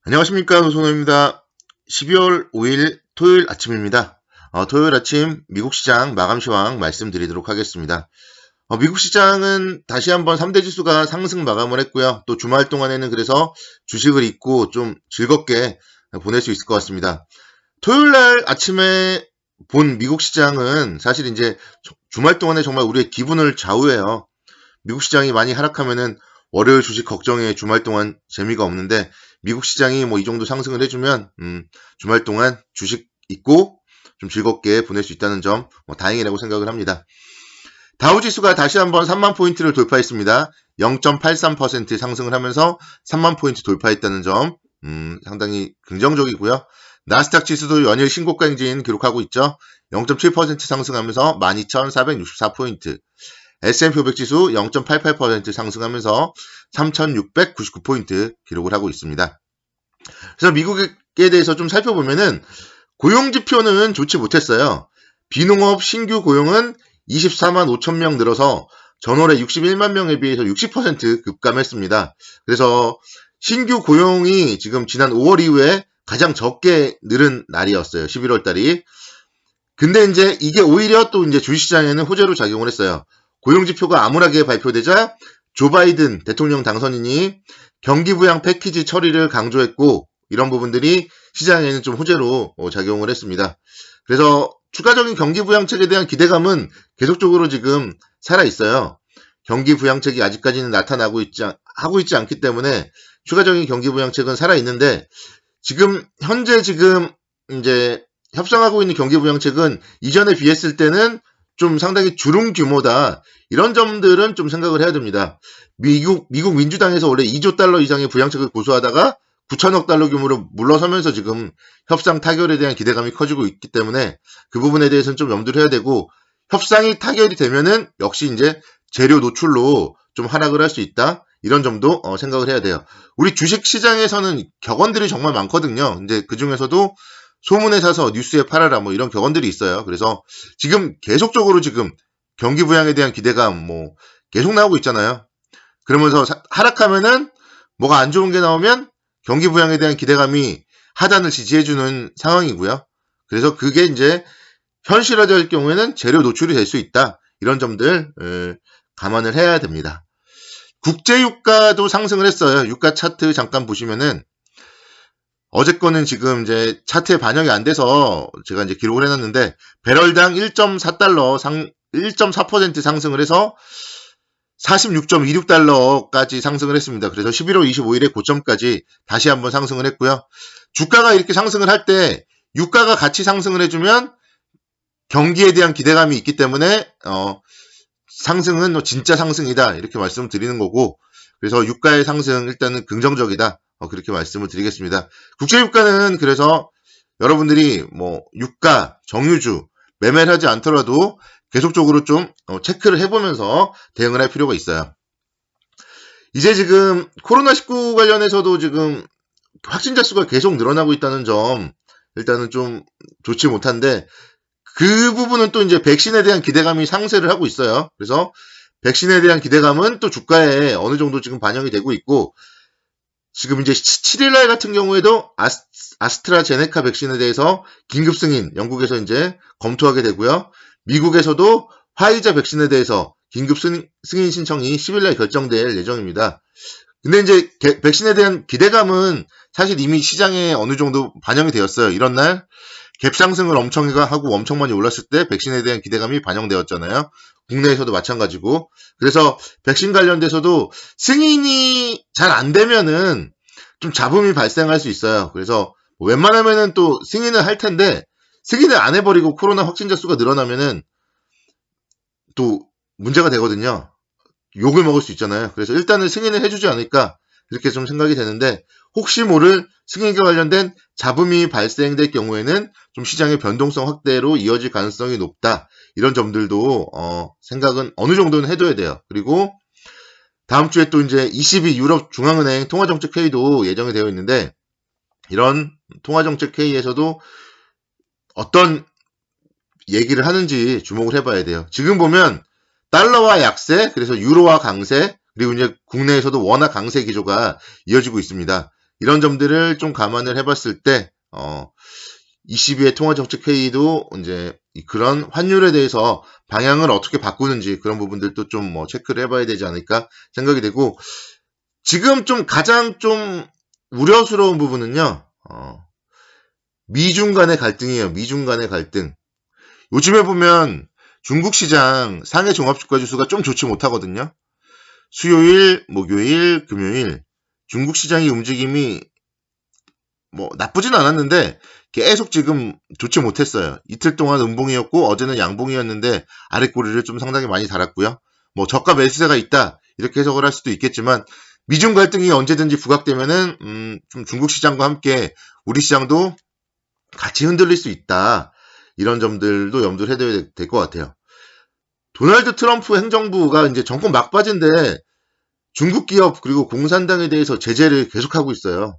안녕하십니까, 노선호입니다. 12월 5일 토요일 아침입니다. 토요일 아침 미국 시장 마감 시황 말씀드리도록 하겠습니다. 미국 시장은 다시 한번 3대 지수가 상승 마감을 했고요. 또 주말 동안에는 그래서 주식을 잊고 좀 즐겁게 보낼 수 있을 것 같습니다. 토요일 날 아침에 본 미국 시장은 사실 이제 주말 동안에 정말 우리의 기분을 좌우해요. 미국 시장이 많이 하락하면은 월요일 주식 걱정에 주말 동안 재미가 없는데 미국 시장이 뭐 이 정도 상승을 해주면 주말 동안 주식 잊고 좀 즐겁게 보낼 수 있다는 점 다행이라고 생각을 합니다. 다우지수가 다시 한번 3만 포인트를 돌파했습니다. 0.83% 상승을 하면서 3만 포인트 돌파했다는 점 상당히 긍정적이고요. 나스닥 지수도 연일 신고가 행진 기록하고 있죠. 0.7% 상승하면서 12,464포인트. S&P 500 지수 0.88% 상승하면서 3,699포인트 기록을 하고 있습니다. 그래서 미국에 대해서 좀 살펴보면은 고용지표는 좋지 못했어요. 비농업 신규 고용은 24만 5천 명 늘어서 전월에 61만 명에 비해서 60% 급감했습니다. 그래서 신규 고용이 지금 지난 5월 이후에 가장 적게 늘은 날이었어요. 11월 달이. 근데 이제 이게 오히려 또 이제 주식시장에는 호재로 작용을 했어요. 고용지표가 암울하게 발표되자 조 바이든 대통령 당선인이 경기부양 패키지 처리를 강조했고 이런 부분들이 시장에는 좀 호재로 작용을 했습니다. 그래서 추가적인 경기부양책에 대한 기대감은 계속적으로 지금 살아있어요. 경기부양책이 아직까지는 하고 있지 않기 때문에 추가적인 경기부양책은 살아있는데 현재 이제 협상하고 있는 경기부양책은 이전에 비했을 때는 좀 상당히 주름 규모다. 이런 점들은 좀 생각을 해야 됩니다. 미국 민주당에서 원래 2조 달러 이상의 부양책을 고수하다가 9천억 달러 규모로 물러서면서 지금 협상 타결에 대한 기대감이 커지고 있기 때문에 그 부분에 대해서는 좀 염두를 해야 되고 협상이 타결이 되면은 역시 이제 재료 노출로 좀 하락을 할 수 있다. 이런 점도 생각을 해야 돼요. 우리 주식 시장에서는 격언들이 정말 많거든요. 근데 그 중에서도 소문에 사서 뉴스에 팔아라 뭐 이런 격언들이 있어요. 그래서 지금 계속적으로 경기 부양에 대한 기대감 계속 나오고 있잖아요. 그러면서 하락하면은 뭐가 안 좋은 게 나오면 경기 부양에 대한 기대감이 하단을 지지해주는 상황이고요. 그래서 그게 이제 현실화될 경우에는 재료 노출이 될 수 있다. 이런 점들 감안을 해야 됩니다. 국제유가도 상승을 했어요. 유가 차트 잠깐 보시면은 어제 거는 지금 이제 차트에 반영이 안 돼서 제가 이제 기록을 해놨는데 배럴당 1.4달러 1.4% 상승을 해서 46.26달러까지 상승을 했습니다. 그래서 11월 25일에 고점까지 다시 한번 상승을 했고요. 주가가 이렇게 상승을 할 때 유가가 같이 상승을 해주면 경기에 대한 기대감이 있기 때문에 상승은 진짜 상승이다 이렇게 말씀을 드리는 거고 그래서 유가의 상승 일단은 긍정적이다. 그렇게 말씀을 드리겠습니다. 국제유가는 그래서 여러분들이 유가, 정유주 매매를 하지 않더라도 계속적으로 좀 체크를 해보면서 대응을 할 필요가 있어요. 이제 지금 코로나19 관련해서도 지금 확진자 수가 계속 늘어나고 있다는 점 일단은 좀 좋지 못한데 그 부분은 또 이제 백신에 대한 기대감이 상쇄를 하고 있어요. 그래서 백신에 대한 기대감은 또 주가에 어느 정도 지금 반영이 되고 있고 지금 이제 7일날 같은 경우에도 아스트라제네카 백신에 대해서 긴급 승인 영국에서 이제 검토하게 되고요. 미국에서도 화이자 백신에 대해서 긴급 승인 신청이 10일날 결정될 예정입니다. 근데 이제 백신에 대한 기대감은 사실 이미 시장에 어느 정도 반영이 되었어요. 이런 날 갭 상승을 엄청 하고 엄청 많이 올랐을 때 백신에 대한 기대감이 반영되었잖아요. 국내에서도 마찬가지고. 그래서 백신 관련돼서도 승인이 잘 안 되면은 좀 잡음이 발생할 수 있어요. 그래서 웬만하면은 또 승인을 할 텐데 승인을 안 해버리고 코로나 확진자 수가 늘어나면은 또 문제가 되거든요. 욕을 먹을 수 있잖아요. 그래서 일단은 승인을 해주지 않을까 이렇게 좀 생각이 되는데 혹시 모를 승인과 관련된 잡음이 발생될 경우에는 좀 시장의 변동성 확대로 이어질 가능성이 높다. 이런 점들도 생각은 어느 정도는 해둬야 돼요. 그리고 다음 주에 또 이제 ECB 유럽 중앙은행 통화정책 회의도 예정이 되어 있는데 이런 통화정책 회의에서도 어떤 얘기를 하는지 주목을 해봐야 돼요. 지금 보면 달러와 약세, 그래서 유로와 강세, 그리고 이제 국내에서도 원화 강세 기조가 이어지고 있습니다. 이런 점들을 좀 감안을 해봤을 때 22회 통화정책회의도 이제 그런 환율에 대해서 방향을 어떻게 바꾸는지 그런 부분들도 좀 체크를 해봐야 되지 않을까 생각이 되고, 지금 좀 가장 좀 우려스러운 부분은요, 미중 간의 갈등이에요. 미중 간의 갈등. 요즘에 보면 중국 시장 상해 종합주가지수가 좀 좋지 못하거든요. 수요일, 목요일, 금요일 중국 시장의 움직임이 나쁘진 않았는데 계속 지금 좋지 못했어요. 이틀 동안 음봉이었고 어제는 양봉이었는데 아랫꼬리를 좀 상당히 많이 달았고요. 저가 매수세가 있다 이렇게 해석을 할 수도 있겠지만, 미중 갈등이 언제든지 부각되면은 좀 중국 시장과 함께 우리 시장도 같이 흔들릴 수 있다. 이런 점들도 염두를 해둬야 될 것 같아요. 도널드 트럼프 행정부가 이제 정권 막바지인데 중국 기업 그리고 공산당에 대해서 제재를 계속하고 있어요.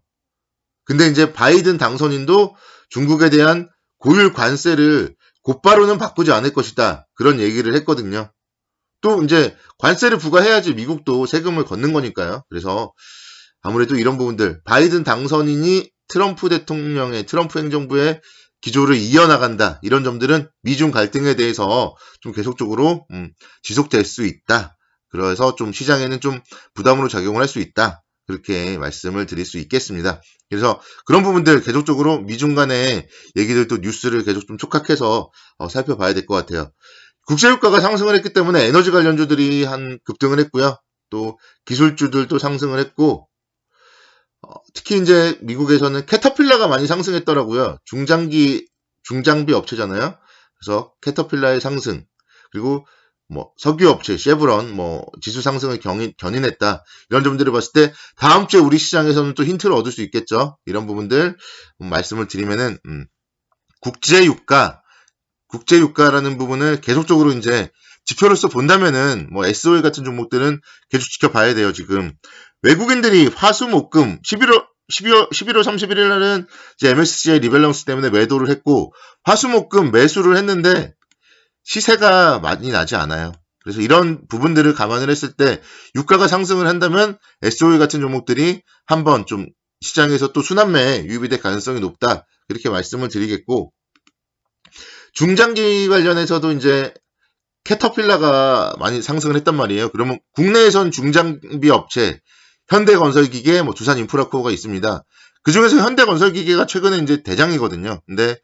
근데 이제 바이든 당선인도 중국에 대한 고율 관세를 곧바로는 바꾸지 않을 것이다. 그런 얘기를 했거든요. 또 이제 관세를 부과해야지 미국도 세금을 걷는 거니까요. 그래서 아무래도 이런 부분들, 바이든 당선인이 트럼프 대통령의, 트럼프 행정부의 기조를 이어나간다. 이런 점들은 미중 갈등에 대해서 좀 계속적으로 지속될 수 있다. 그래서 좀 시장에는 좀 부담으로 작용을 할 수 있다. 그렇게 말씀을 드릴 수 있겠습니다. 그래서 그런 부분들 계속적으로 미중 간의 얘기들도 뉴스를 계속 좀 촉각해서 살펴봐야 될 것 같아요. 국제유가가 상승을 했기 때문에 에너지 관련주들이 한 급등을 했고요. 또 기술주들도 상승을 했고, 특히 이제 미국에서는 캐터필라가 많이 상승했더라고요. 중장비 업체잖아요. 그래서 캐터필라의 상승, 그리고 석유 업체 쉐브론 지수 상승을 견인했다. 이런 점들을 봤을 때 다음 주에 우리 시장에서는 또 힌트를 얻을 수 있겠죠. 이런 부분들 말씀을 드리면은 국제유가라는 부분을 계속적으로 이제 지표로서 본다면은 SOL 같은 종목들은 계속 지켜봐야 돼요. 지금 외국인들이 화수목금 11월 31일 날은 이제 MSCI 리밸런스 때문에 매도를 했고 화수목금 매수를 했는데 시세가 많이 나지 않아요. 그래서 이런 부분들을 감안을 했을 때 유가가 상승을 한다면 SOE 같은 종목들이 한번 좀 시장에서 또 순환매에 유입이 될 가능성이 높다. 그렇게 말씀을 드리겠고, 중장기 관련해서도 이제 캐터필라가 많이 상승을 했단 말이에요. 그러면 국내에선 중장비 업체 현대건설기계, 두산인프라코어가 있습니다. 그 중에서 현대건설기계가 최근에 이제 대장이거든요. 근데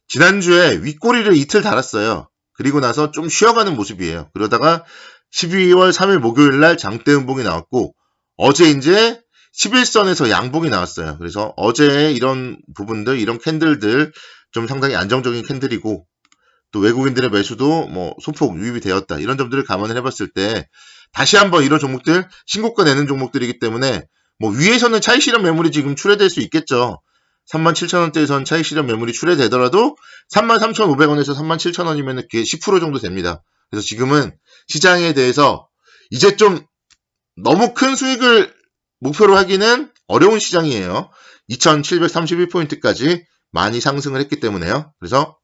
지난주에 윗꼬리를 이틀 달았어요. 그리고 나서 좀 쉬어가는 모습이에요. 그러다가 12월 3일 목요일 날 장대 음봉이 나왔고, 어제 이제 11선에서 양봉이 나왔어요. 그래서 어제 이런 부분들, 이런 캔들들 좀 상당히 안정적인 캔들이고, 또 외국인들의 매수도 소폭 유입이 되었다. 이런 점들을 감안을 해봤을 때 다시 한번 이런 종목들 신고가 내는 종목들이기 때문에 위에서는 차익 실현 매물이 지금 출회될 수 있겠죠. 37,000원대에선 차익 실현 매물이 출회되더라도 33,500원에서 37,000원이면 그게 10% 정도 됩니다. 그래서 지금은 시장에 대해서 이제 좀 너무 큰 수익을 목표로 하기는 어려운 시장이에요. 2,731포인트까지 많이 상승을 했기 때문에요. 그래서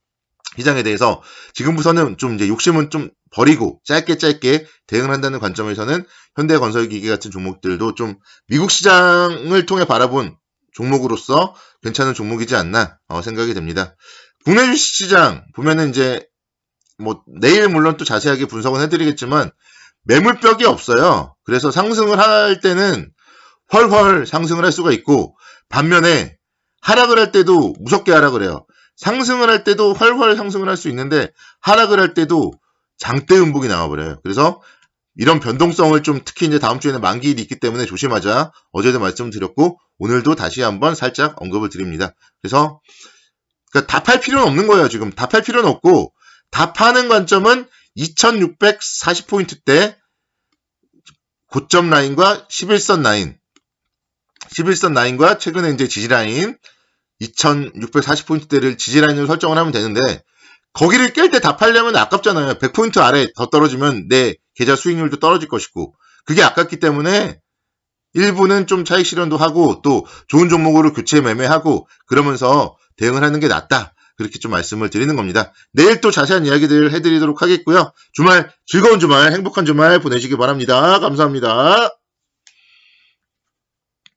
시장에 대해서 지금부터는 좀 이제 욕심은 좀 버리고 짧게 대응을 한다는 관점에서는 현대건설기계 같은 종목들도 좀 미국 시장을 통해 바라본 종목으로서 괜찮은 종목이지 않나 생각이 됩니다. 국내 주식시장 보면은 이제 내일 물론 또 자세하게 분석은 해드리겠지만 매물벽이 없어요. 그래서 상승을 할 때는 훨훨 상승을 할 수가 있고, 반면에 하락을 할 때도 무섭게 하락을 해요. 상승을 할 때도 훨훨 상승을 할 수 있는데 하락을 할 때도 장대 음봉이 나와버려요. 그래서 이런 변동성을 좀 특히 이제 다음 주에는 만기일이 있기 때문에 조심하자. 어제도 말씀드렸고 오늘도 다시 한번 살짝 언급을 드립니다. 그래서 답할 필요는 없는 거예요. 지금 답할 필요는 없고, 답하는 관점은 2640포인트대 고점 라인과 11선 라인과 최근에 이제 지지라인 2640포인트대를 지지라인으로 설정을 하면 되는데, 거기를 깰 때 답하려면 아깝잖아요. 100포인트 아래 더 떨어지면 내 계좌 수익률도 떨어질 것이고, 그게 아깝기 때문에 일부는 좀 차익 실현도 하고 또 좋은 종목으로 교체 매매하고 그러면서 대응을 하는 게 낫다. 그렇게 좀 말씀을 드리는 겁니다. 내일 또 자세한 이야기들 해드리도록 하겠고요. 주말 즐거운 주말, 행복한 주말 보내시기 바랍니다. 감사합니다.